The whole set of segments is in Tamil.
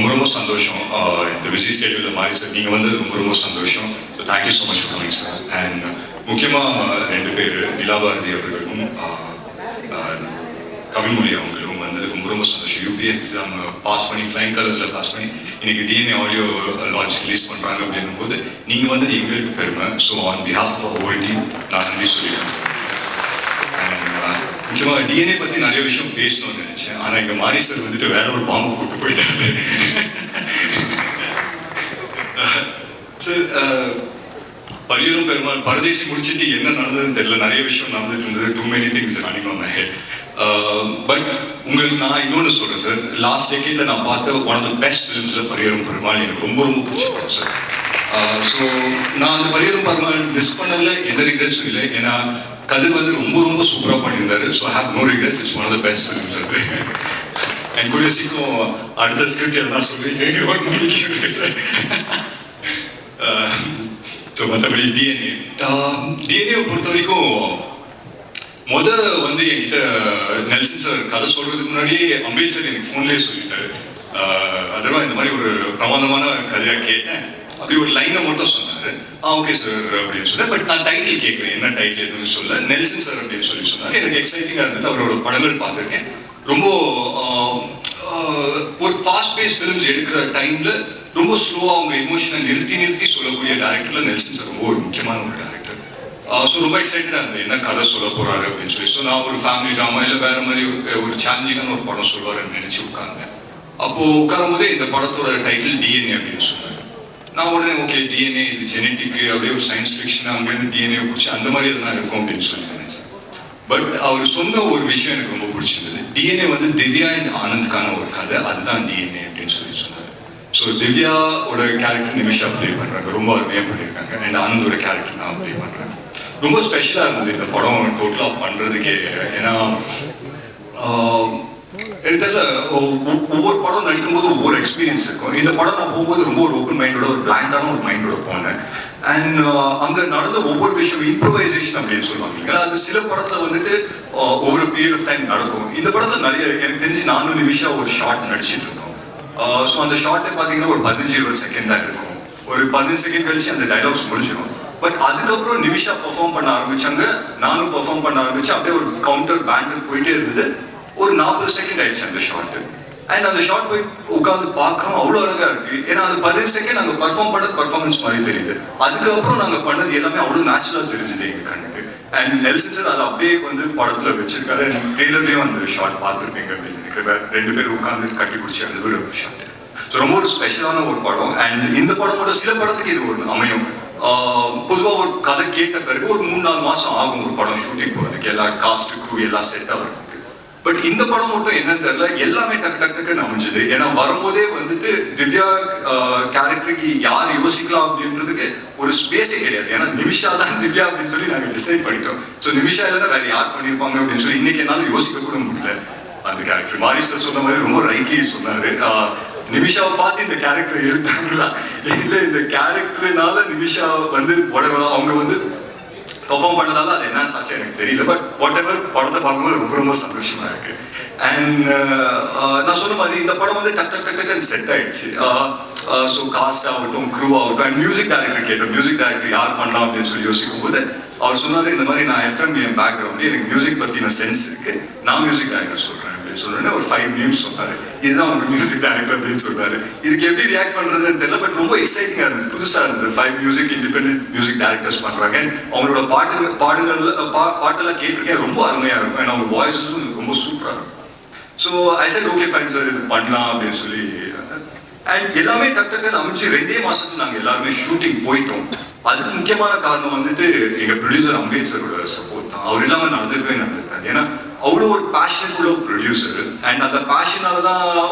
ரொம்ப ரொம்ப சந்தோஷம். இந்த பிஸி ஸ்கெடியூலில் மாறி சார் நீங்கள் வந்து ரொம்ப ரொம்ப சந்தோஷம். So thank you so much for coming sir. And முக்கியமாக 2 பேர் நிலாபாரதி அவர்களும் கவிமொழி அவங்களும் வந்து ரொம்ப ரொம்ப சந்தோஷம். யூபிஏ எக்ஸாம் பாஸ் பண்ணி ஃப்ளைங் கலர்ஸில் பாஸ் பண்ணி இன்னைக்கு டிஎன்ஏ ஆடியோ லான்ச் ரிலீஸ் பண்ணுறாங்க அப்படின்னும் போது நீங்கள் வந்து எங்களுக்கு பெருமை. So on behalf of whole team நான் நன்றி சொல்லிக்கிறேன். முக்கியமாக டிஎன்ஏ பற்றி நிறைய விஷயம் பேசணும்னு நினச்சேன். ஆனால் இங்கே மாரி சார் வந்துட்டு வேற ஒரு பாம்பு போட்டு போயிட்டாரு. சார் பரியரும் பெருமாள் பரதேசி முடிச்சுட்டு என்ன நடந்ததுன்னு தெரியல. நிறைய விஷயம் நடந்துட்டு இருந்தது. Too many things running on my head. But உங்களுக்கு நான் இன்னொன்று சொல்கிறேன் சார். லாஸ்ட் டெக்கேட்ல நான் பார்த்த ஒன் ஆஃப் த பெஸ்ட் ஃபிலிம்ஸில் பரியரும் பெருமாள் எனக்கு ரொம்ப ரொம்ப பிடிச்ச படம் சார். ஸோ நான் அந்த பரியரும் பெருமாள் மிஸ் பண்ணதில் எந்த ரிக்ரெட்ஸும் இல்லை. ஏன்னா கதிர் வந்து ரொம்ப ரொம்ப சூப்பராக பண்ணியிருந்தாரு. So I have no regrets. It's one of the best films அது. என் கூட சீக்கிரம் அடுத்த ஸ்கிரிப்ட் எல்லாம் சொல்லி நம்பிக்கை சார். ஸோ மற்றபடி டிஎன்ஏவை பொறுத்த வரைக்கும் வந்து என்கிட்ட நெல்சன் சார் கதை சொல்றதுக்கு முன்னாடியே அம்பேத்கர் எனக்கு ஃபோன்லேயே சொல்லிட்டாரு. அதெல்லாம் இந்த மாதிரி ஒரு பிரமாதமான கதையாக கேட்டேன். அப்படி ஒரு லைனை மட்டும் சொன்னாரு. ஓகே சார் அப்படின்னு சொன்னேன். பட் நான் டைட்டில் கேட்குறேன், என்ன டைட்டில் எதுவும் சொல்ல. நெல்சன் சார் அப்படின்னு சொன்னார். எனக்கு எக்ஸைட்டிங்காக இருந்தது. அவரோட படங்கள் பார்த்துருக்கேன். ரொம்ப ஒரு ஃபாஸ்ட் பேஸ் ஃபிலிம்ஸ் எடுக்கிற டைமில் ரொம்ப ஸ்லோவாக அவங்க எமோஷனை நிறுத்தி சொல்லக்கூடிய டேரக்டரில் நெல்சன் சார் ரொம்ப ஒரு முக்கியமான ஒரு டேரக்டர். ஸோ ரொம்ப எக்ஸைட்டடாக இருந்தது என்ன கதை சொல்ல போகிறாரு அப்படின்னு சொல்லி. ஸோ நான் ஒரு ஃபேமிலி ட்ராமா இல்லை வேற மாதிரி ஒரு சேலஞ்சிங்கான ஒரு படம் சொல்லுவாருன்னு நினச்சி உட்கார்ந்தேன். அப்போது உட்காரும் போதே இந்த படத்தோட டைட்டில் டிஎன்ஏ அப்படின்னு சொன்னார். நான் உடனே ஓகே டிஎன்ஏ இது ஜெனட்டிக்கு அப்படியே ஒரு சயின்ஸ் ஃபிக்ஷனாக அங்கேருந்து டிஎன்ஏ பிடிச்சி அந்த மாதிரி எதுனா இருக்கும் அப்படின்னு சொல்லி நினைச்சேன். பட் அவர் சொன்ன ஒரு விஷயம் எனக்கு ரொம்ப பிடிச்சிருந்தது. டிஎன்ஏ வந்து திவ்யா அண்ட் ஆனந்த்கான ஒரு கதை, அதுதான் டிஎன்ஏ அப்படின்னு சொல்லி சொன்னார். ஸோ திவ்யாவோட கேரக்டர் நிமிஷா ப்ளே பண்ணுறாங்க, ரொம்ப அருமையாக பண்ணியிருக்காங்க. அண்ட் ஆனந்தோட கேரக்டர் நான் ப்ளே பண்ணுறேன். ரொம்ப ஸ்பெஷலாக இருந்தது இந்த படம் டோட்டலாக பண்ணுறதுக்கே. ஏன்னா எனக்கு தெரியல, ஒவ்வொரு படம் நடிக்கும்போது ஒவ்வொரு எக்ஸ்பீரியன்ஸ் இருக்கும். இந்த படம் நான் போகும்போது ரொம்ப ஒரு ஓப்பன் மைண்டோட ஒரு பிளாங்கான ஒரு மைண்டோட போனேன். அண்ட் அங்கே நடந்த ஒவ்வொரு விஷயம் இம்ப்ரவைசேஷன் அப்படின்னு சொல்லுவாங்க. ஏன்னா அது சில படத்தில் வந்துட்டு ஒவ்வொரு பீரியட் ஆஃப் டைம் நடக்கும். இந்த படத்தில் நிறைய எனக்கு தெரிஞ்சு 4 நிமிஷம் ஒரு ஷார்ட் நடிச்சிட்டு இருக்கோம். ஸோ அந்த ஷார்ட்டை பார்த்தீங்கன்னா ஒரு 15-20 செகண்ட் தான் இருக்கும். ஒரு 15 செகண்ட் கழிச்சு அந்த டைலாக்ஸ் முடிஞ்சிடும். பட் அதுக்கப்புறம் நிமிஷா பெர்ஃபார்ம் பண்ண ஆரம்பிச்சாங்க, நானும் பெர்ஃபார்ம் பண்ண ஆரம்பிச்சேன். அப்படியே ஒரு கவுண்டர் பேண்டர் போயிட்டே இருந்தது. ஒரு 40 செகண்ட் ஆயிடுச்சு அந்த ஷார்ட். அண்ட் அந்த ஷார்ட் போய் உட்காந்து பார்க்குறோம், அவ்வளோ அழகா இருக்கு. ஏன்னா அது 15 செகண்ட் நாங்கள் பர்ஃபார்ம் பண்ணது பர்ஃபார்மன்ஸ் மாதிரி தெரியுது. அதுக்கப்புறம் நாங்கள் பண்ணது எல்லாமே அவ்வளோ நேச்சுரலாக தெரிஞ்சுது எங்கள் கண்ணுக்கு. அண்ட் நெல்சன் சார் அதை அப்படியே வந்து படத்தில் வச்சிருக்காரு. ட்ரெய்லர்லேயும் அந்த ஷார்ட் பார்த்துருப்பீங்க அப்படின்னு நினைக்கிறேன். 2 பேர் உட்காந்து கட்டி பிடிச்சி அந்த ஒரு ஷார்ட். ஸோ ரொம்ப ஒரு ஸ்பெஷலான ஒரு படம். அண்ட் இந்த படமோட சில படத்துக்கு இது ஒரு அமையும். பொதுவாக ஒரு கதை கேட்ட பிறகு ஒரு 3-4 மாதம் ஆகும் ஒரு படம் ஷூட்டிங் போகிறதுக்கு, எல்லா காஸ்ட் க்ரூ எல்லாம் செட் ஆகிறதுக்கு. பட் இந்த படம் மட்டும் என்னன்னு தெரியல, எல்லாமே டக்குன்னு அமைஞ்சுது. ஏன்னா வரும்போதே வந்துட்டு திவ்யா கேரக்டருக்கு யார் யோசிக்கலாம் அப்படின்றதுக்கு ஒரு ஸ்பேஸே கிடையாது. ஏன்னா நிமிஷா தான் திவ்யா அப்படின்னு சொல்லி நாங்கள் டிசைட் பண்ணிட்டோம். ஸோ நிமிஷா இல்லைன்னா வேற யார் பண்ணியிருப்பாங்க அப்படின்னு சொல்லி இன்னைக்கு என்னால் யோசிக்க கூட முடியல. அந்த கேரக்டர் மாரி சார் சொன்ன மாதிரி ரொம்ப ரைட்லி சொன்னாரு. நிமிஷாவை பார்த்து இந்த கேரக்டர் எடுத்தாங்களா இல்லை இந்த கேரக்டர்னால நிமிஷா வந்து அவங்க வந்து பெர்ஃபார்ம் பண்ணதால அது என்ன ஆச்சு எனக்கு தெரியல. பட் வாட் எவர் படத்தை பார்க்கும்போது ரொம்ப ரொம்ப சந்தோஷமா இருக்கு. அண்ட் நான் சொன்ன மாதிரி இந்த படம் வந்து டக்குன்னு செட் ஆயிடுச்சு. ஸோ காஸ்ட் ஆகட்டும், க்ரூ ஆகட்டும், அண்ட் மியூசிக் டைரக்டர் கேட்டோம். மியூசிக் டைரக்டர் யார் பண்ணலாம் அப்படின்னு சொல்லி யோசிக்கும் போது அவர் சொன்னார், இந்த மாதிரி நான் எஃப்எம் பேக்ரவுண்ட் எனக்கு மியூசிக் பற்றின சென்ஸ் இருக்கு, நான் மியூசிக் டைரக்டர் சொல்கிறேன் அப்படின்னு சொன்னோன்னே ஒரு 5 நேம்ஸ் சொன்னார். இதுதான் அவங்க மியூசிக் டைரக்டர் அப்படின்னு சொன்னார். இதுக்கு எப்படி ரியாக்ட் பண்ணுறதுன்னு தெரியல. பட் ரொம்ப எக்ஸைட்டிங்காக இருந்தது, புதுசாக இருந்தது. 5 மியூசிக் இண்டிபெண்டன்ட் மியூசிக் டைரக்டர்ஸ் பண்ணுறாங்க. அவங்களோட பாட்டெல்லாம் கேட்டிருக்கேன், ரொம்ப அருமையாக இருக்கும். ஏன்னா அவங்க வாய்ஸஸும் ரொம்ப சூப்பராக இருக்கும். So I set okay fine sir, இது பண்ணலாம் அப்படின்னு சொல்லி. அண்ட் எல்லாமே டக்குன்னு அமைச்சு 2 மாசத்துல நாங்கள் எல்லாருமே ஷூட்டிங் போயிட்டோம். அதுக்கு முக்கியமான காரணம் வந்துட்டு எங்கள் ப்ரொடியூசர் அம்பேத்கரோட சப்போர்ட் தான். அவர் இல்லாமல் நடந்திருக்காரு. ஏன்னா அவ்வளோ ஒரு பேஷன் உள்ள ப்ரொடியூசர். அண்ட் அந்த பேஷனால தான்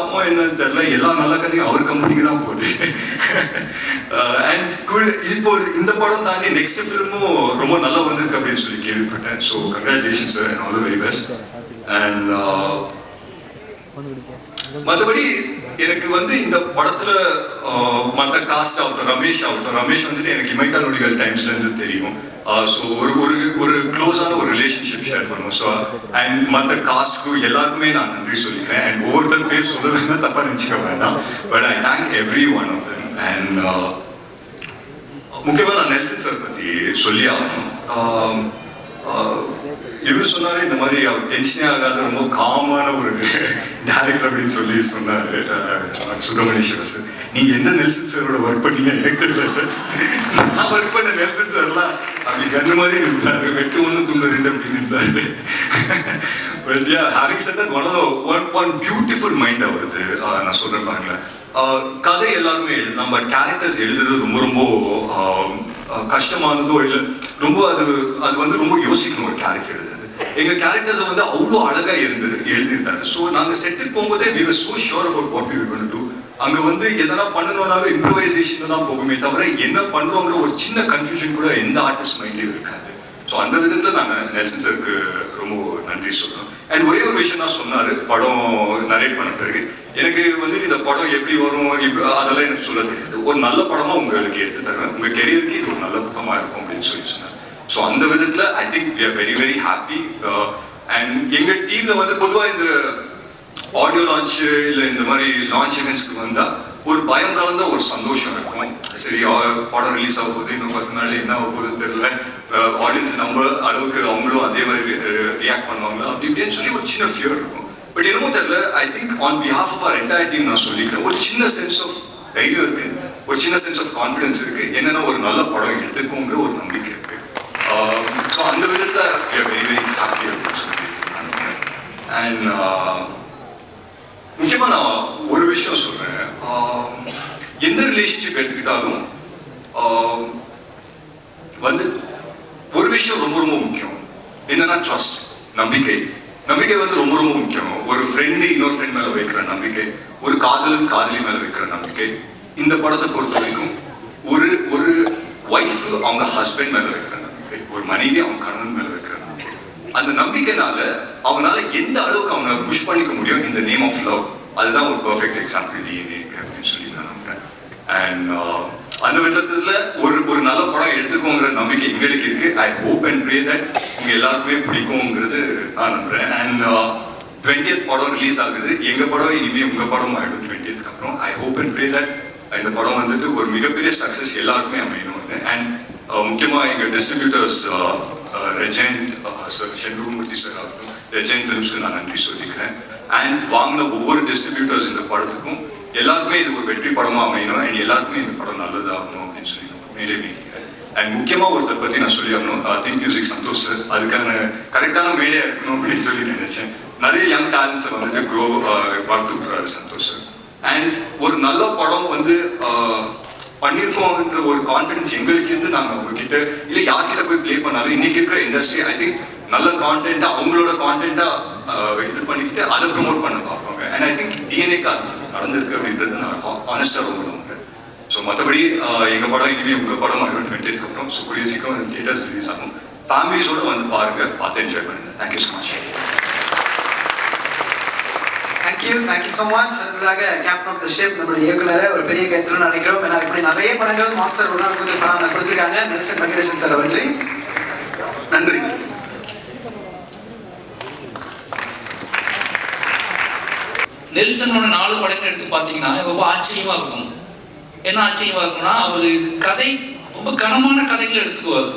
என்னன்னு தெரியல, எல்லா நல்ல கதையும் அவர் கம்பெனிக்கு தான் போகுது. அண்ட் இப்போ இந்த படம் தாண்டி நெக்ஸ்ட் ஃபிலிமும் ரொம்ப நல்லா வந்திருக்கு அப்படின்னு சொல்லி கேள்விப்பட்டேன். So congratulation sir and all the very best. And மற்றபடி எனக்கு வந்து இந்த படத்துல மற்ற காஸ்ட் ஆகட்டும், ரமேஷ் வந்துட்டு எனக்கு இமைக்கா நொடிகள் டைம்ஸ்ல இருந்து தெரியும். ஸோ ஒரு க்ளோஸான ஒரு ரிலேஷன்ஷிப் ஷேர் பண்ணுவோம். ஸோ அண்ட் மற்ற காஸ்ட்க்கு எல்லாருக்குமே நான் நன்றி சொல்லிக்கிறேன். அண்ட் ஒவ்வொருத்தர் பேர் சொல்றதுன்னா தப்பா நினைச்சுக்க வேண்டாம். But I thank every one of them. And முக்கியமாக நான் நெல்சன் சார் பற்றி சொல்லி ஆகணும். இவர் சொன்னாரு இந்த மாதிரி அவர் டென்ஷனே ஆகாத ரொம்ப காமான ஒரு டேரக்டர் அப்படின்னு சொல்லி சொன்னாரு சுப்பிரமணிய சார். நீங்க எந்த நெல்சன் சாரோட ஒர்க் பண்ணீங்க எனக்கு தெரியல சார். நான் ஒர்க் பண்ண நெல்சன் சார்லாம் அப்படி கண்ணு மாதிரி இருந்தாரு, வெட்டு ஒன்று துண்டு ரெண்டு அப்படின்னு இருந்தாரு. But yeah, having said that one beautiful mind அவருது. நான் சொல்றேன் பாருங்களேன், கதை எல்லாருமே எழுதலாம், பட் கேரக்டர்ஸ் எழுதுறது ரொம்ப ரொம்ப கஷ்டமானதோ இல்லை, ரொம்ப அது வந்து ரொம்ப யோசிக்கணும் ஒரு கேரக்டர் எழுதுறது. எங்க கேரக்டர்ஸ் வந்து அவ்வளோ அழகா எழுதியிருந்தாரு. ஸோ நாங்கள் செட்டுக்கு போகும்போதே we were so sure about what we were going to do. அங்க வந்து எதனா பண்ணணும்னாலும் இம்ப்ரோவைசேஷன் தான் போகுமே தவிர என்ன பண்றோங்கிற ஒரு சின்ன கன்ஃபியூஷன் கூட எந்த ஆர்டிஸ்ட் மைண்ட்லயும் இருக்காது. ஸோ அந்த விதத்துல நான் நெல்சன் சாருக்கு ரொம்ப நன்றி சொல்றேன். அண்ட் ஒரே ஒரு விஷயம் தான் சொன்னாரு படம் நரேட் பண்ண பிறகு, எனக்கு வந்து இந்த படம் எப்படி வரும் அதெல்லாம் எனக்கு சொல்ல தெரியாது, ஒரு நல்ல படமா உங்களுக்கு எடுத்து தருவேன், உங்க கெரியருக்கு இது ஒரு நல்ல படமா இருக்கும் அப்படின்னு சொல்லி சொன்னார். ஸோ அந்த விதத்துல I think we are very very happy. And எங்க டீம்ல வந்து பொதுவாக இந்த ஆடியோ லான்ச்சு இல்லை இந்த மாதிரி லான்ச் இவெண்ட்ஸ்க்கு வந்தா ஒரு பயம் கலந்த ஒரு சந்தோஷம் இருக்கும். சரி, படம் ரிலீஸ் ஆக போகுது, இன்னும் 10 நாள் என்ன ஆக போகுதுன்னு தெரியல, ஆடியன்ஸ் நம்ம அளவுக்கு அவங்களும் அதே மாதிரி ரியாக்ட் பண்ணுவாங்க அப்படி இப்படின்னு சொல்லி ஒரு சின்ன ஃபியர் இருக்கும். பட் என்னமோ தெரியல, I think on behalf of our entire team நான் சொல்லிக்கிறேன், ஒரு சின்ன சென்ஸ் ஆஃப் தைரியம் இருக்கு, ஒரு சின்ன சென்ஸ் ஆஃப் கான்ஃபிடன்ஸ் இருக்கு, என்னன்னா ஒரு நல்ல படம் எடுத்துக்கோங்கிற ஒரு நம்பிக்கை இருக்கு. ஸோ அந்த விதத்தில் வெரி வெரி ஹாப்பி அப்படின்னு சொல்லி அண்ட் முக்கியமா நான் ஒரு விஷயம் சொல்றேன், எந்த ரிலேஷன்ஷிப் எடுத்துக்கிட்டாலும் வந்து ஒரு விஷயம் ரொம்ப ரொம்ப முக்கியம், என்னன்னா ட்ரஸ்ட், நம்பிக்கை. நம்பிக்கை வந்து ரொம்ப ரொம்ப முக்கியம். ஒரு ஃப்ரெண்டு இன்னொரு ஃப்ரெண்ட் மேல வைக்கிற நம்பிக்கை, ஒரு காதலன் காதலி மேல வைக்கிற நம்பிக்கை. இந்த படத்தை பொறுத்த வரைக்கும் ஒரு ஒரு ஒய்ஃப் அவங்க ஹஸ்பண்ட் மேல வைக்கிற நம்பிக்கை, ஒரு மனைவி அவங்க கணவன் மேல வைக்கிற நம்பிக்கை. அந்த நம்பிக்கைனால அவனால எந்த அளவுக்கு அவனை புஷ் பண்ணிக்க முடியும் இந்த நேம் ஆஃப் லவ். அதுதான் ஒரு பெர்ஃபெக்ட் எக்ஸாம்பிள் டிஎன்ஏ அப்படின்னு சொல்லி நான் நம்புறேன். அண்ட் அந்த விதத்துல ஒரு நல்ல படம் எடுத்துக்கோங்கிற நம்பிக்கை எங்களுக்கு இருக்கு. I hope and pray that உங்க எல்லாருக்குமே பிடிக்கும்ங்கிறது நான் நம்புறேன். அண்ட் 20th படம் ரிலீஸ் ஆகுது, எங்க படம் இனிமே உங்க படம் ஆயிடும் 20th அப்புறம். I hope and pray that இந்த படம் வந்துட்டு ஒரு மிகப்பெரிய சக்சஸ் எல்லாருக்குமே அமையணும்னு. அண்ட் முக்கியமா எங்க டிஸ்ட்ரிபியூட்டர்ஸ் ரெஜெண்ட் சார், செந்தூர்மூர்த்தி சார் ஆகட்டும், ரெஜெண்ட் ஃபிலிம்ஸ்க்கு நான் நன்றி சொல்லிக்கிறேன். அண்ட் வாங்கின ஒவ்வொரு டிஸ்ட்ரிபியூட்டர்ஸ் இந்த படத்துக்கும் எல்லாருக்குமே இது ஒரு வெற்றி படமா அமையணும், அண்ட் எல்லாருக்குமே இந்த படம் நல்லதாகணும் அப்படின்னு சொல்லி மேலே வேண்டிக்கிறேன். அண்ட் முக்கியமா ஒருத்தர் பத்தி நான் சொல்லி ஆகணும், திங்க் மியூசிக் சந்தோஷ் சார். அதுக்கான கரெக்டான மேடையா இருக்கணும் அப்படின்னு சொல்லி நினைச்சேன். நிறைய யங் டேலண்ட்ஸை வந்துட்டு வளர்த்து விட்டுறாரு சந்தோஷ் சார். அண்ட் ஒரு நல்ல படம் வந்து பண்ணியிருக்கோம்ன்ற ஒரு கான்ஃபிடன்ஸ் எங்களுக்கு இருந்து நாங்கள் அவங்ககிட்ட இல்லை யார்கிட்ட போய் ப்ளே பண்ணாலும் இன்னைக்கு இருக்கிற இண்டஸ்ட்ரி ஐ திங்க் நல்ல கான்டென்ட்டா அவங்களோட கான்டென்ட்டா இது பண்ணிக்கிட்டு அதை ப்ரொமோட் பண்ண பார்ப்பாங்க. அண்ட் ஐ திங்க் டிஎன்ஏக்கு அது நடந்திருக்கு அப்படின்றது நான் ஆனஸ்டாக ரொம்ப நம்புறேன். ஸோ மற்றபடி எங்கள் படம் இனிமேல் உங்கள் படம் ஆகிடும் 20th அப்புறம். ஸோ கூடிய சீக்கிரம் தியேட்டர்ஸ் ரிலீஸ் ஆகும். ஃபேமிலிஸோடு வந்து பாருங்க, பார்த்து என்ஜாய் பண்ணுங்க. Thank you so much. Thank you so much. அடுத்ததாக கேப்டன் ஆஃப் த ஷிப் நம்மளுடைய இயக்குனரை ஒரு பெரிய கைத்தறி நினைக்கிறோம். ஏன்னா இப்படி நிறைய படங்கள் மாஸ்டர் ஒரு நாள் கொடுத்துருக்காங்க. நெல்சன் வெங்கடேசன் சார் அவர்களே நன்றி. நெல்சனோட 4 படங்கள் எடுத்து பார்த்தீங்கன்னா ரொம்ப ஆச்சரியமா இருக்கும். என்ன ஆச்சரியமா இருக்கும்னா, அவரு கதை ரொம்ப கனமான கதைகளை எடுத்துக்குவார்.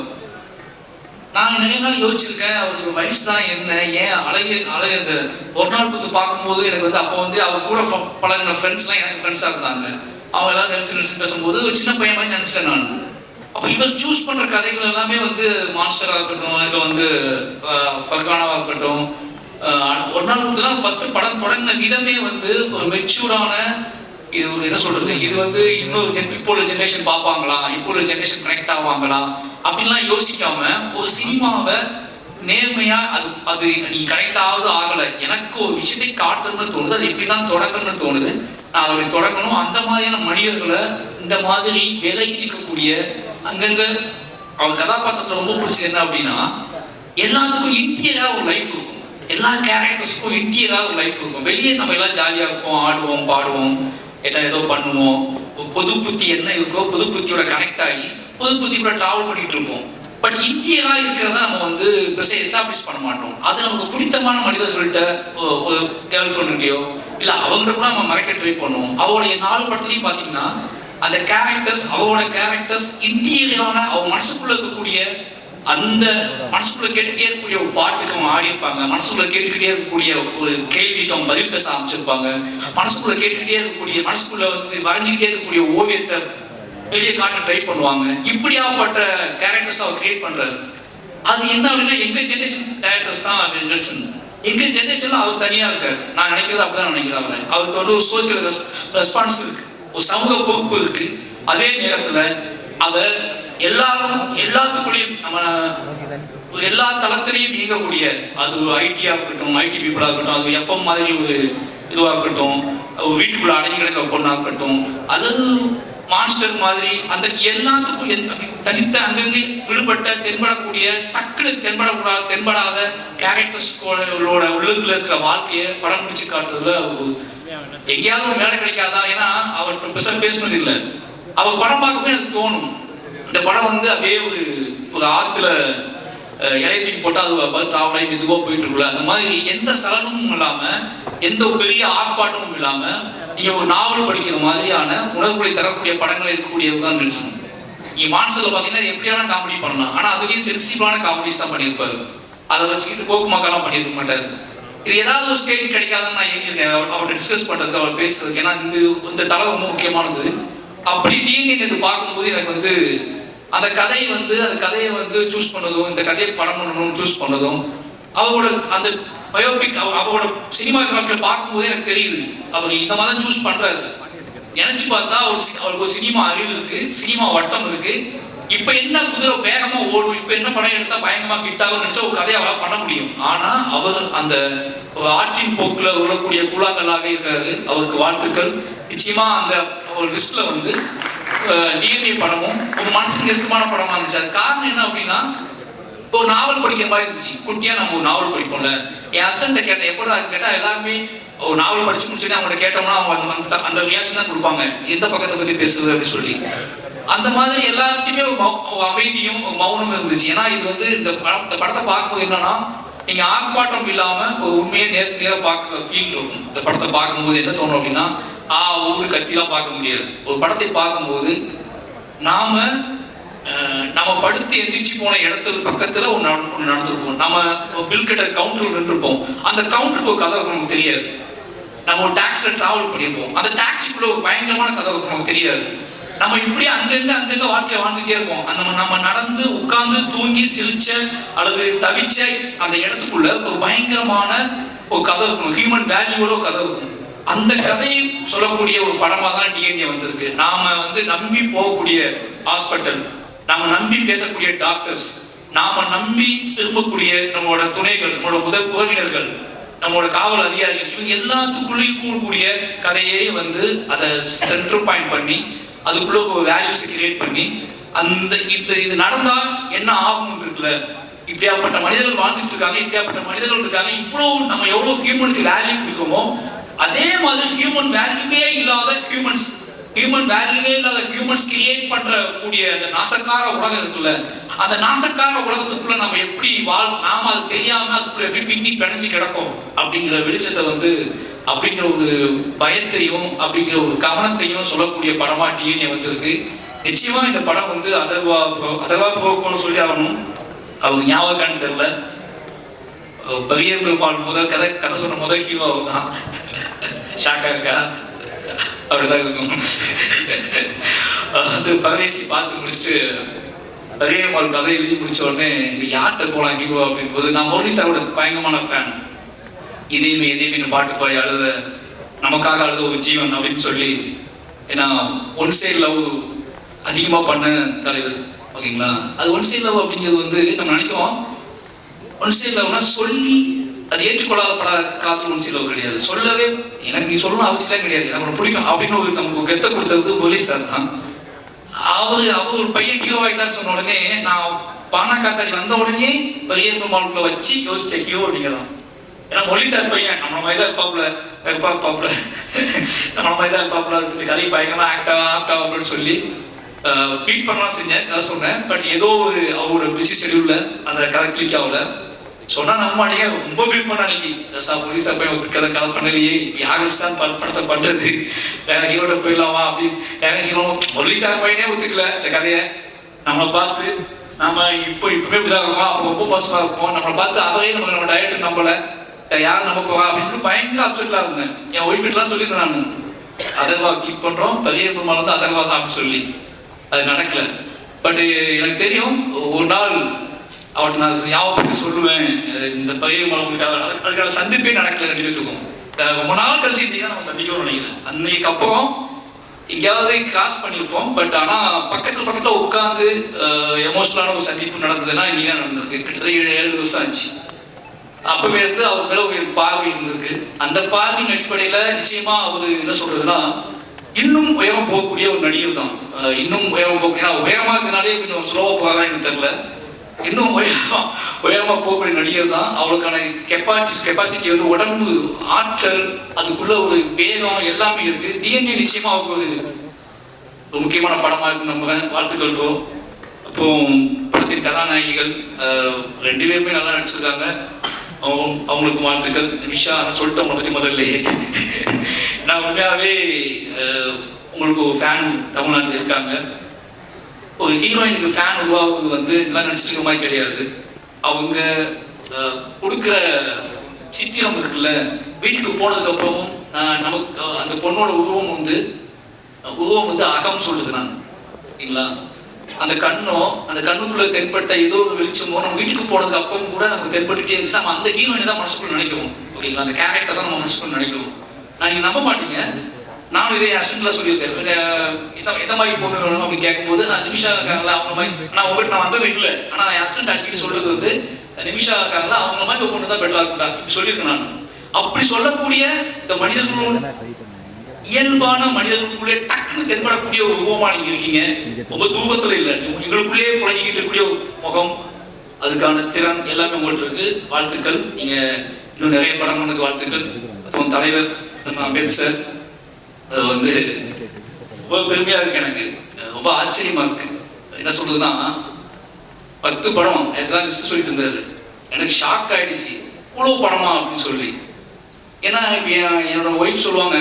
நான் நிறைய நாள் யோசிச்சிருக்கேன், அவருக்கு வயசு தான் என்ன, ஏன் அழகு அந்த ஒரு நாள் கொடுத்து பார்க்கும்போது எனக்கு வந்து அப்போ வந்து அவர் கூட பழகின ஃப்ரெண்ட்ஸ்லாம் எனக்கு ஃப்ரெண்ட்ஸாக இருந்தாங்க. அவங்க எல்லாரும் நெல்சன் பேசும்போது ஒரு சின்ன பையன் மாதிரி நினச்சிட்டேன் நான். அப்போ இவர் சூஸ் பண்ணுற கதைகள் எல்லாமே வந்து மான்ஸ்டராக இருக்கட்டும், இல்லை வந்து ஃபர்கானாவாக இருக்கட்டும், ஒரு நாள் கொடுத்துலாம் ஃபர்ஸ்ட் படம் தொடங்கின விதமே வந்து ஒரு மெச்சூரான, இது என்ன சொல்றது, இது வந்து இப்போ உள்ள ஜென்ரேஷன் பார்ப்பாங்களா, இப்போ உள்ள ஜென்ரேஷன் கனெக்ட் ஆவாங்களா அப்படின்லாம் யோசிக்காம ஒரு சினிமாவை நேர்மையா அது நீ கனெக்ட் ஆகுது ஆகலை, எனக்கு ஒரு விஷயத்தை காட்டணும்னு தோணுது, அது எப்படி தான் தொடங்கணும்னு தோணுது, நான் அதோடைய தொடங்கணும். அந்த மாதிரியான மனிதர்களை இந்த மாதிரி விலகி நிற்கக்கூடிய அங்கங்க அவர் கதாபாத்திரத்தை ரொம்ப பிடிச்சது என்ன அப்படின்னா, எல்லாத்துக்கும் இன்டீரியரா ஒரு லைஃப் இருக்கும், எல்லா கேரக்டர்ஸ்க்கும் இன்டீரியரா ஒரு லைஃப் இருக்கும். வெளியே நம்ம எல்லாம் ஜாலியாக இருப்போம், ஆடுவோம், பாடுவோம், என்ன ஏதோ பண்ணுவோம், பொது புத்தி என்ன இருக்கோ பொது புத்தியோட கனெக்ட் ஆகி பொது புத்தியோட ட்ராவல் பண்ணிட்டு இருப்போம். பட் இந்தியனாக இருக்கிறத நம்ம வந்து பெருசாக எஸ்டாப்ளிஷ் பண்ண மாட்டோம். அது நமக்கு பிடித்தமான மனிதர்கள்ட்ட ஒரு கேர்ள் ஃப்ரெண்ட்கிட்டயோ இல்லை அவங்கள்ட்ட கூட நம்ம மறைக்க ட்ரை பண்ணுவோம். அவளுடைய 4 படத்துலையும் பார்த்தீங்கன்னா அந்த கேரக்டர்ஸ், அவளோட கேரக்டர்ஸ் இன்டீரியரான அவன் மனசுக்குள்ள இருக்கக்கூடிய அந்த மனசுக்குள்ள கேட்டுக்கிட்டே இருக்கக்கூடிய ஒரு பாட்டுக்கு அவன் ஆடி இருப்பாங்க, மனசுக்குள்ள கேட்டுக்கிட்டே இருக்கக்கூடிய ஒரு கேள்விக்கு அவன் பதில் பேச ஆரம்பிச்சிருப்பாங்க, மனசுக்குள்ள கேட்டுக்கிட்டே இருக்கக்கூடிய மனசுக்குள்ள வந்து வரைஞ்சிக்கிட்டே இருக்கக்கூடிய ஓவியத்தை வெளியே காட்ட ட்ரை பண்ணுவாங்க. இப்படியாப்பட்ட கேரக்டர்ஸ் அவர் கிரியேட் பண்றாரு. அது என்ன அப்படின்னா எங்க ஜெனரேஷன் டேரக்டர்ஸ் தான் நெல்சன். எங்க ஜெனரேஷன்ல அவர் தனியா இருக்காரு. நான் நினைக்கிறது அப்படிதான் நினைக்கிறேன். அவருக்கு ஒரு சோசியல் ரெஸ்பான்ஸ் இருக்கு, ஒரு சமூக பொறுப்பு இருக்கு. அதே நேரத்துல அத எல்லாத்துக்குள்ளேயும் நம்ம எல்லா தளத்திலையும் இயங்கக்கூடிய, அது ஐடியா இருக்கட்டும், ஐடி பீப்புளா இருக்கட்டும், அது எஃப்எம் மாதிரி ஒரு இதுவா இருக்கட்டும், வீட்டுக்குள்ள அடங்கி கிடக்கிற பொண்ணா இருக்கட்டும், அல்லது மான்ஸ்டர் மாதிரி அந்த எல்லாத்துக்கும் தனித்த அங்கங்கே விடுபட்ட தென்படக்கூடிய டக்குனு தென்படாத கேரக்டர்ஸ்களோட உள்ளுக்குள்ள இருக்க வாழ்க்கையை படம் முடிச்சு காட்டுறதுல எங்கேயாவது ஒரு மேலே கிடைக்காதா? ஏன்னா அவர் பெருசாக பேசுனது இல்லை. அவர் படம் பார்க்கவே எனக்கு தோணும், இந்த படம் வந்து அப்படியே ஒரு ஆற்றுல இலையத்துக்கு போட்டால் அது பார்த்து ஆவலாய் மெதுவாக போயிட்டு இருக்குல்ல, அந்த மாதிரி எந்த சலனமும் இல்லாமல், எந்த ஒரு பெரிய ஆர்ப்பாட்டமும் இல்லாமல் நீங்கள் ஒரு நாவல் படிக்கிற மாதிரியான உணர்வுகளை தரக்கூடிய படங்கள் இருக்கக்கூடியது தான் நெல்சன். நீங்கள் மான்ஸ்டரில் பார்த்தீங்கன்னா எப்படியான காமெடி பண்ணலாம், ஆனால் அதுலேயும் சென்சிட்டிவான காமெடிஸ் தான் பண்ணியிருப்பாரு. அதை வச்சுக்கிட்டு கோக்குமாக்கெல்லாம் பண்ணியிருக்க மாட்டார். இது ஏதாவது ஒரு ஸ்டேஜ் கிடைக்காதுன்னு நான் ஏங்கிருக்கேன் அவர்கிட்ட டிஸ்கஸ் பண்ணுறதுக்கு, அவர் பேசுறதுக்கு. ஏன்னா இந்த தலை ரொம்ப முக்கியமானது. அப்படி நீங்கள் இது பார்க்கும்போது எனக்கு வந்து அந்த கதையை வந்து சூஸ் பண்ணதும், இந்த கதையை படம் பண்ணணும்னு சூஸ் பண்ணதும், அவரோட அந்த பயோபிக் அவரோட சினிமாகிராஃபியில் பார்க்கும்போது எனக்கு தெரியுது அவர் இந்த மாதிரி தான் சூஸ் பண்ணுறாரு. நினச்சி பார்த்தா அவருக்கு ஒரு சினிமா அறிவு இருக்கு, சினிமா வட்டம் இருக்கு. இப்போ என்ன குதிரை வேகமாக ஓடும், இப்போ என்ன படம் எடுத்தால் பயங்கரமாக ஹிட்டாகும் நினச்சா ஒரு கதையை அவரால் பண்ண முடியும். ஆனால் அவர் அந்த ஒரு ஆற்றின் போக்கில் உள்ள கூழாங்கல்லாவே இருக்காரு. அவருக்கு வாழ்த்துக்கள். நிச்சயமா அந்த ஒரு லிஸ்ட்ல வந்து டிஎன்ஏ படமும் ஒரு மனசுக்கு நெருக்கமான படமா இருந்துச்சு. அது காரணம் என்ன அப்படின்னா, இப்போ ஒரு நாவல் படிக்கிற மாதிரி இருந்துச்சு. குட்டியா நம்ம ஒரு நாவல் படிப்போம்ல. என் ஹஸ்பண்ட கேட்டேன், எப்போ கேட்டால் எல்லாருமே ஒரு நாவல் படிச்சு முடிச்சுட்டு அவங்கள்ட்ட கேட்டோம்னா அவங்க அந்த ரியாக்ஷன் தான் கொடுப்பாங்க, எந்த பக்கத்தை பற்றி பேசுறது அப்படின்னு சொல்லி. அந்த மாதிரி எல்லாருக்குமே ஒரு அமைதியும் ஒரு மௌனமும் இருந்துச்சு. ஏன்னா இது வந்து இந்த படத்தை பார்க்கும்போது என்னன்னா, நீங்க ஆர்ப்பாட்டம் இல்லாம ஒரு உண்மையை நேர பார்க்க ஃபீல் இருக்கும். இந்த படத்தை பார்க்கும்போது என்ன தோணும் அப்படின்னா, ஒவ்வொரு கத்திலாம் பார்க்க முடியாது. ஒரு படத்தை பார்க்கும்போது நம்ம படுத்து எந்திரிச்சு போன இடத்துல பக்கத்துல ஒன்று நடந்திருக்கும். நம்ம பில் கட்ட கவுண்டர் நின்றுருப்போம். அந்த கவுண்டருக்கு ஒரு கதை நமக்கு தெரியாது. நம்ம ஒரு டாக்ஸில டிராவல் பண்ணியிருப்போம். அந்த டாக்ஸிக்குள்ள ஒரு பயங்கரமான கதை நமக்கு தெரியாது. நம்ம இப்படி அங்கங்க வாழ்க்கையை வாழ்ந்துட்டே இருக்கோம். நம்ம நடந்து உட்கார்ந்து தூங்கி சிரிச்ச அல்லது தவிச்ச அந்த இடத்துக்குள்ள ஒரு பயங்கரமான ஒரு கதை இருக்கும், ஹியூமன் வேல்யூவோட ஒரு கதை இருக்கும். அந்த கதையை சொல்லக்கூடிய ஒரு படமா தான் டிஎன்ஏ வந்திருக்கு. நாம வந்து நம்பி போகக்கூடிய ஹாஸ்பிட்டல், நாம நம்பி பேசக்கூடிய டாக்டர்ஸ், நாம நம்பி விரும்பக்கூடிய நம்மளோட துணைகள், நம்மளோட உறவினர்கள், நம்மளோட காவல் அதிகாரிகள், இவங்க எல்லாத்துக்குள்ளேயும் கூடக்கூடிய கதையே வந்து அதை சென்டர் பாயிண்ட் பண்ணி அதுக்குள்ள ஒரு வேல்யூஸ் கிரியேட் பண்ணி இது நடந்தா என்ன ஆகும் இருக்குல்ல. இப்படியாப்பட்ட மனிதர்கள் வாழ்ந்துட்டு இருக்காங்க, இப்படியாப்பட்ட மனிதர்கள் இருக்காங்க. இவ்வளவு நம்ம எவ்வளவு ஹியூமனுக்கு வேல்யூ கொடுக்கமோ அதே மாதிரி ஹியூமன் வேல்யூவே இல்லாத ஹியூமன்ஸ் கிரியேட் பண்றக்கூடிய அந்த நாசக்கார உலகம் இருக்குல்ல, அந்த நாசக்கார உலகத்துக்குள்ள நம்ம எப்படி நாம அது தெரியாம அதுக்குள்ள எப்படி பின்னி பிணைஞ்சு கிடக்கும் அப்படிங்கிற வெளிச்சத்தை வந்து, அப்படிங்கிற ஒரு பயத்தையும் அப்படிங்கிற ஒரு கவனத்தையும் சொல்லக்கூடிய படமா டிஎன்ஏ வந்திருக்கு. நிச்சயமா இந்த படம் வந்து அதர்வா போகணும்னு சொல்லி ஆகணும். அவங்க ஞாபகம் தெரியல, பெரிய பெருமாள் முதல் கதை சொன்ன முதல் ஹீரோ அவர் தான். ஷாக்கா இருக்கா? அப்படிதான் இருக்கும். அது பரதேசி பார்த்து முடிச்சுட்டு பெரிய பெருமாள் கதை எழுதி முடிச்ச உடனே யார்கிட்ட போலாம் ஹீரோ அப்படின் போது, நான் முரளி சாரோட பயங்கரமான ஃபேன். எதையுமே பாட்டு பாடி அழுத, நமக்காக அழுத ஒரு ஜீவன் அப்படின்னு சொல்லி. ஏன்னா ஒன் சைட் லவ் அதிகமாக பண்ண தலைவர், ஓகேங்களா? அது ஒன் சைட் லவ் அப்படிங்கிறது வந்து நம்ம நினைக்கிறோம் ஒன் சைட் லவ்னா சொல்லி அது ஏற்றுக்கொள்ளாத காதல் ஒன் சைட் லவ் கிடையாது. சொல்லவே எனக்கு நீ சொல்லணும் அவசியம் கிடையாது, எனக்கு பிடிக்கும் அப்படின்னு ஒரு நமக்கு கெத்த கொடுத்தது முரளி சார் தான். அவர் ஒரு பையன் ஹீரோ ஆகிட்டான்னு சொன்ன உடனே நான் பானா காத்தாடி வந்த உடனே பெரிய பெருமாளுக்குள்ள வச்சு யோசிச்ச ஹீரோ அப்படிங்கிறான். ஏன்னா முரளி சார் பையன் நம்மள மாதிரி தான் இருப்பாப்புல நம்மள மாதிரி தான் இருப்பாப்புல கதை பயங்கரமா ஆக்டாவா அப்படின்னு சொல்லி மீட் பண்ணலாம் செஞ்சேன், கதை சொன்னேன். பட் ஏதோ ஒரு அவரோட பிஸி ஷெடியூலில் அந்த கதை கிளிக் ஆகல. சொன்னால் நம்ம மாட்டீங்க, ரொம்ப ஃபீல் பண்ண அன்னைக்கு போலீஸா போய் ஒத்துக்கதை கதை பண்ணலையே, யார் வச்சு தான் படத்தை பண்ணுறது, வேற ஹீரோட போயிடலாமா அப்படின்னு. வேற ஹீரோ போலீஸா பையனே ஒத்துக்கல இந்த கதையை. நம்மளை பார்த்து நம்ம இப்போவே இப்படிதான் இருக்கோம், அப்போ ரொம்ப மோசமாக இருப்போம். நம்மளை பார்த்து அவரே நம்ம டயட்டு நம்மளை யாரும் நம்ப போகிறா அப்படின்னு பயங்கர அப்செட்டாக இருந்தேன். என் ஒய்ஃப்லாம் சொல்லியிருந்தேன் நான், அதர்வா கிளிக் பண்ணுறோம், பெரிய பெருமாள் வந்து அதர்வா தான் அப்படின்னு சொல்லி. அது நடக்கல. பட் எனக்கு தெரியும் ஒரு நாள் அவர்கிட்ட நான் ஞாபகப்படுத்தி சொல்லுவேன், இந்த பெரிய பெருமாள் அதுக்கான சந்திப்பே நடக்கல 2 பேத்துக்கும். ரொம்ப நாள் கழிச்சு இருந்தீங்கன்னா நம்ம சந்திக்கணும்னு நினைக்கிறேன். அன்னைக்கு அப்புறம் எங்கேயாவது கிராஸ் பண்ணியிருப்போம். பட் ஆனால் பக்கத்தில் உட்காந்து எமோஷனலான ஒரு சந்திப்பு நடந்ததுன்னா இன்னைக்கு தான் நடந்திருக்கு. கிட்டத்தட்ட 7 வருஷம் ஆச்சு. அப்பவே இருந்து அவர் மேல ஒரு பார்வை இருந்திருக்கு. அந்த பார்வையின் அடிப்படையில் நிச்சயமா அவர் என்ன சொல்றதுன்னா, இன்னும் உயரம் போகக்கூடிய ஒரு நடிகர் தான். இன்னும் உயரம் போகக்கூடிய, உயரமா இருக்கிறனாலே கொஞ்சம் ஸ்லோவா போகிறான்னு எனக்கு தெரியல. இன்னும் உயரமா போகக்கூடிய நடிகர் தான். அவளுக்கான கெப்பாசிட்டி வந்து உடம்பு ஆற்றல், அதுக்குள்ள ஒரு வேகம் எல்லாமே இருக்கு. டிஎன்ஏ நிச்சயமா அவருக்கு ஒரு முக்கியமான படமா இருக்கு நம்புறேன். வாழ்த்துக்கள். அப்போ படத்தின் கதாநாயகிகள் 2 பேருமே நல்லா நடிச்சிருக்காங்க. அவங்களுக்கு வாழ்த்துக்கள். நிமிஷா நான் சொல்லிட்டு அவங்களை பற்றி முதல்ல நான் உண்மையாகவே உங்களுக்கு ஒரு ஃபேன் தமிழ்நாட்டில் இருக்காங்க. ஒரு ஹீரோயினுக்கு ஃபேன் உருவாகுது வந்து இதெல்லாம் நினச்சிட்டு இருக்க மாதிரி கிடையாது. அவங்க கொடுக்குற சித்திரம் இருக்குல்ல, வீட்டுக்கு போனதுக்கப்புறமும் நமக்கு அந்த பொண்ணோட உருவம் வந்து அகம் சொல்லுது. நான் சரிங்களா, அந்த கண்ணுக்குள்ள தென்பட்ட ஏதோ ஒரு வெளிச்சமோ நம்ம வீட்டுக்கு போனதுக்கு அப்புறம் கூட நமக்கு தென்பட்டுட்டே இருந்துச்சு. நம்ம அந்த ஹீரோயினை தான் மனசுக்குள்ள நினைக்கிறோம். ஓகேங்களா, அந்த கேரக்டர் தான் நம்ம மனசுக்குள்ள நினைக்கிறோம். நான் நீங்க நம்ப மாட்டீங்க, நானும் இதே அசிஸ்டன்ட்ல சொல்லியிருக்கேன். எந்த மாதிரி பொண்ணு வேணும் அப்படின்னு கேட்கும்போது நிமிஷா இருக்காங்களா அவங்க மாதிரி. ஆனால் உங்கள்கிட்ட நான் வந்தது இல்லை. ஆனால் என் அசிஸ்டன்ட் அடிக்கடி சொல்றது வந்து நிமிஷா இருக்காங்களா அவங்க மாதிரி பொண்ணு தான் பெட்டரா இருக்கும்டா இப்படி சொல்லியிருக்கேன் நான். அப்படி சொல்லக்கூடிய இந்த மனிதர்களோட இயல்பான மனிதர்களுக்குள்ளே டக்குன்னு தென்படக்கூடிய ஒரு உருவமா நீங்க இருக்கீங்க. ரொம்ப தூரத்துல இல்லை, எங்களுக்குள்ளே புழங்கிக்கிட்டு இருக்கக்கூடிய ஒரு முகம், அதுக்கான திறன் எல்லாமே உங்கள்கிட்ட இருக்கு. வாழ்த்துக்கள். நீங்க இன்னும் நிறைய படம் பண்ணதுக்கு வாழ்த்துக்கள். அப்புறம் தலைவர் நம்ம அம்பேத்கர் வந்து ரொம்ப பெருமையா இருக்கு. எனக்கு ரொம்ப ஆச்சரியமா இருக்கு. என்ன சொல்றதுன்னா 10 படம் எல்லாம் லிஸ்ட் சொல்லிட்டு இருந்தாரு. எனக்கு ஷாக் ஆயிடுச்சு, இவ்வளவு படமா அப்படின்னு சொல்லி. ஏன்னா என்னோட ஒய்ஃப் சொல்லுவாங்க,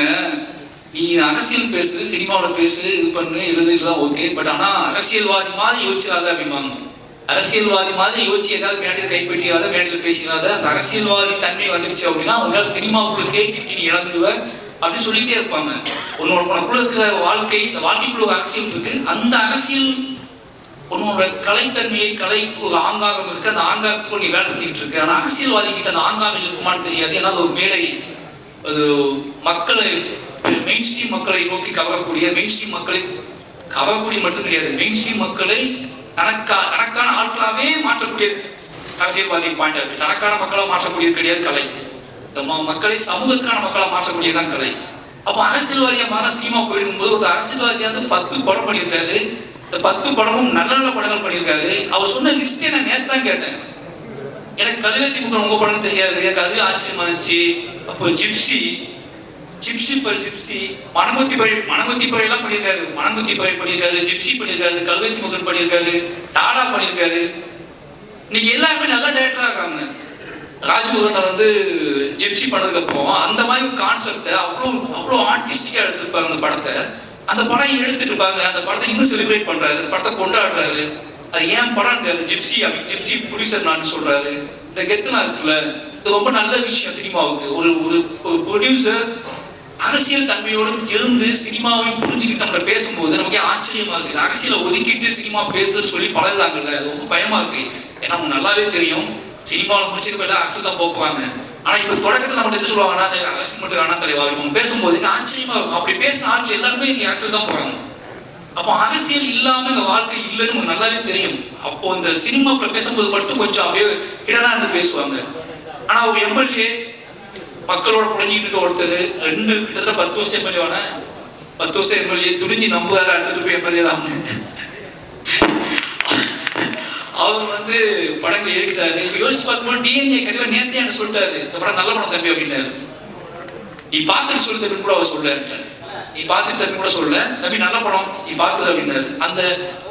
நீ அரசியல் பேசுறது, சினிமாவில் பேசு, இது பண்ணு, எழுதுதான் ஓகே, பட் ஆனால் அரசியல்வாதி மாதிரி யோசிச்சிடாத அப்படிம்பாங்க. அரசியல் மாதிரி யோசிச்சு ஏதாவது மேடையில் கைப்பற்றியாத, மேடையில் பேசிடாத. அந்த அரசியல்வாதி தன்மை வந்துடுச்சு அப்படின்னா உங்களால் சினிமாவுக்குள்ள கிரியேட்டிவிட்டி நீ இழந்துடுவ அப்படின்னு சொல்லிக்கிட்டே இருப்பாங்க. உனக்குள்ள இருக்கிற வாழ்க்கை, இந்த வாழ்க்கைக்குள்ள ஒரு அரசியல் இருக்கு. அந்த அரசியல் உன்னோட கலைத்தன்மையை, கலை ஒரு ஆங்காரம் இருக்கு, அந்த ஆங்காரத்துக்குள்ள நீ வேலை செஞ்சுட்டு இருக்கு. ஆனால் அரசியல்வாதி கிட்ட அந்த ஆங்காரம் இருக்குமான்னு தெரியாது. ஏன்னா ஒரு மேடை, அது மக்களை, மெயின் ஸ்ட்ரீம் மக்களை நோக்கி கவரக்கூடிய, மெயின் ஸ்ட்ரீம் மக்களை கவரக்கூடிய மட்டும் கிடையாது, மெயின் ஸ்ட்ரீம் மக்களை தனக்கான ஆட்களாவே மாற்றக்கூடிய அரசியல்வாதி பாயிண்ட் ஆஃப். தனக்கான மக்களை மாற்றக்கூடியது கிடையாது கலை. இந்த மக்களை சமூகத்துக்கான மக்களை மாற்றக்கூடியதான் கலை. அப்போ அரசியல்வாதியா மாற சினிமா போயிடும்போது ஒரு அரசியல்வாதியா வந்து 10 படம் பண்ணியிருக்காரு. இந்த 10 படமும் நல்ல நல்ல படங்கள் பண்ணியிருக்காரு. அவர் சொன்ன லிஸ்டே நான் நேற்று தான் கேட்டேன். எனக்கு கல்வெத்தி முகம் உங்க படம் தெரியாது, எனக்கு அதுவே ஆச்சரியமா இருந்துச்சு. அப்போ ஜிப்சி, மணமுத்தி பழி எல்லாம் பண்ணியிருக்காரு. மணமுத்தி பழி பண்ணியிருக்காரு, ஜிப்சி பண்ணியிருக்காரு, கல்வெத்தி முகன் பண்ணியிருக்காரு, டாடா பண்ணியிருக்காரு. இன்னைக்கு எல்லாருமே நல்ல டைரக்டரா இருக்காங்க. ராஜ்முகனை வந்து ஜிப்சி பண்ணதுக்கு அப்புறம் அந்த மாதிரி ஒரு கான்செப்டை அவ்வளோ ஆர்டிஸ்டிக்கா எடுத்திருப்பாங்க. அந்த படத்தை, அந்த படம் எடுத்துட்டு இருப்பாங்க. அந்த படத்தை இன்னும் செலிப்ரேட் பண்றாரு, அந்த படத்தை கொண்டாடுறாரு. அது ஏன் படம் ஜிப்சி ப்ரொடியூசர் நான் சொல்றாரு. இந்த கெத்துனா இருக்குல்ல, இது ரொம்ப நல்ல விஷயம் சினிமாவுக்கு. ஒரு ப்ரொடியூசர் அரசியல் தன்மையோடு இருந்து சினிமாவை புரிஞ்சுக்கிட்டு நம்ம பேசும்போது நமக்கு ஆச்சரியமா இருக்கு. அரசியலை ஒதுக்கிட்டு சினிமா பேசுறதுன்னு சொல்லி பழகுறாங்கல்ல, அது ரொம்ப பயமா இருக்கு. ஏன்னா நமக்கு நல்லாவே தெரியும், சினிமாவில் முடிச்சிருக்க அரசியல் தான் போக்குவாங்க. ஆனா இப்ப தொடக்கத்தில் நம்ம என்ன சொல்லுவாங்கன்னா, அரசியல் மட்டும் வேணா தலைவா இருக்கும் பேசும்போது ஆச்சரியமா இருக்கும். அப்படி பேசின ஆட்கள் எல்லாருமே இங்க அரசியல் தான் போறாங்க. அப்போ அரசியல் இல்லாம இந்த வாழ்க்கை இல்லைன்னு நமக்கு நல்லாவே தெரியும். அப்போ இந்த சினிமாக்குள்ள பேசும்போது மட்டும் கொஞ்சம் அப்படியே இடனா இருந்து பேசுவாங்க. ஆனா ஒரு எம்எல்ஏ மக்களோட புழங்கிட்டு இருக்க ஒருத்தர் கிட்டத்தட்ட 10 வருஷம் எம்எல்ஏவான 10 வருஷம் எம்எல்ஏ துணிஞ்சு நம்புவாரு, அடுத்தது போய் எம்எல்ஏ தான். அவர் வந்து படங்கள் எடுக்கிறாரு. யோசிச்சு பார்க்கும்போது டிஎன்ஏ கதையை நேர்த்தே எனக்கு சொல்லிட்டாரு, இந்த படம் நல்ல படம் தம்பி அப்படின்னாரு. நீ பார்த்துட்டு சொல்லிட்டு கூட அவர் சொல்றாரு. நீ பார்த்துட்டு தம்பி கூட சொல்ல, தம்பி நல்ல படம் நீ பார்த்துரு அப்படின்னாரு. அந்த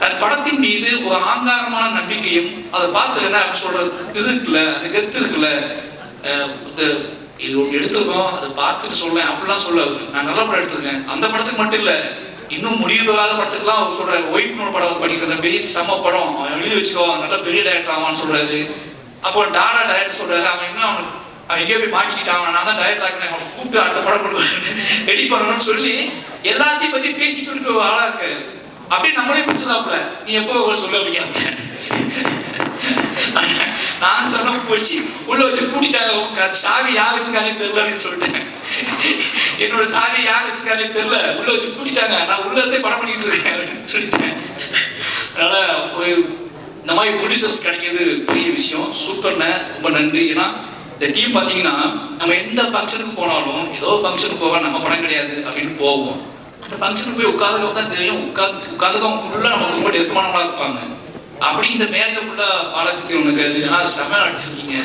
தன் படத்தின் மீது ஒரு ஆங்காரமான நம்பிக்கையும் அதை பார்த்துருன்னா அப்படின்னு சொல்றது இது இருக்குல்ல, அந்த கெத்து இருக்குல்ல, எடுத்துருக்கோம் அதை பார்த்துட்டு சொல்லேன் அப்படிலாம் சொல்லாது. நான் நல்ல படம் எடுத்துருக்கேன், அந்த படத்துக்கு மட்டும் இல்லை இன்னும் முடிவாத படத்துக்குலாம் அவர் சொல்றாரு. ஒய்ஃப்னோட படம் படிக்கிற தம்பி செம்ம படம், அவன் எழுதி வச்சுக்கோ நல்லா பெரிய டைரக்டர் ஆவான்னு சொல்றாரு. அப்போ டாடா டைரக்டர் சொல்றாரு, அவன் என்ன அவன் எங்கேயோ போய் மாட்டிக்கிட்டான், நான் தான் டைரக்டர் ஆகினேன், அவன் கூப்பிட்டு அடுத்த படம் ரெடி பண்ணணும்னு சொல்லி எல்லாத்தையும் பத்தி பேசிட்டு இருக்க ஆளா இருக்கு. அப்படியே நம்மளே பிடிச்சதாப்புல நீ எப்போ சொல்ல அப்படிங்க. நான் சொன்ன போச்சு உள்ள வச்சு கூட்டிட்டாங்க, சாவி யார் வச்சுக்கானே தெரியலன்னு சொல்லிட்டேன். என்னோட சாவி யார் வச்சுக்கானே தெரியல, உள்ள வச்சு கூட்டிட்டாங்க, நான் உள்ள இருந்தே படம் பண்ணிட்டு இருக்கேன் அப்படின்னு சொல்லிட்டேன். அதனால இந்த மாதிரி ப்ரொடியூசர்ஸ் கிடைக்கிறது பெரிய விஷயம். சூப்பர்ண்ணே, ரொம்ப நன்றி. ஏன்னா இந்த டீம் பார்த்தீங்கன்னா நம்ம எந்த ஃபங்க்ஷனுக்கு போனாலும் ஏதோ ஃபங்க்ஷனுக்கு போக நம்ம படம் கிடையாது அப்படின்னு போவோம். அந்த ஃபங்க்ஷனுக்கு போய் உட்காந்துக்க தான் தெரியும், உட்காந்துக்கவங்க ஃபுல்லாக நமக்கு ரொம்ப நெருக்கமானவங்களாக இருப்பாங்க. அப்படி இந்த மேடையில் ஃபுல்லாக பாலசக்தி ஒன்று இருக்காது. ஆனால் செம்ம அடிச்சிருக்கீங்க.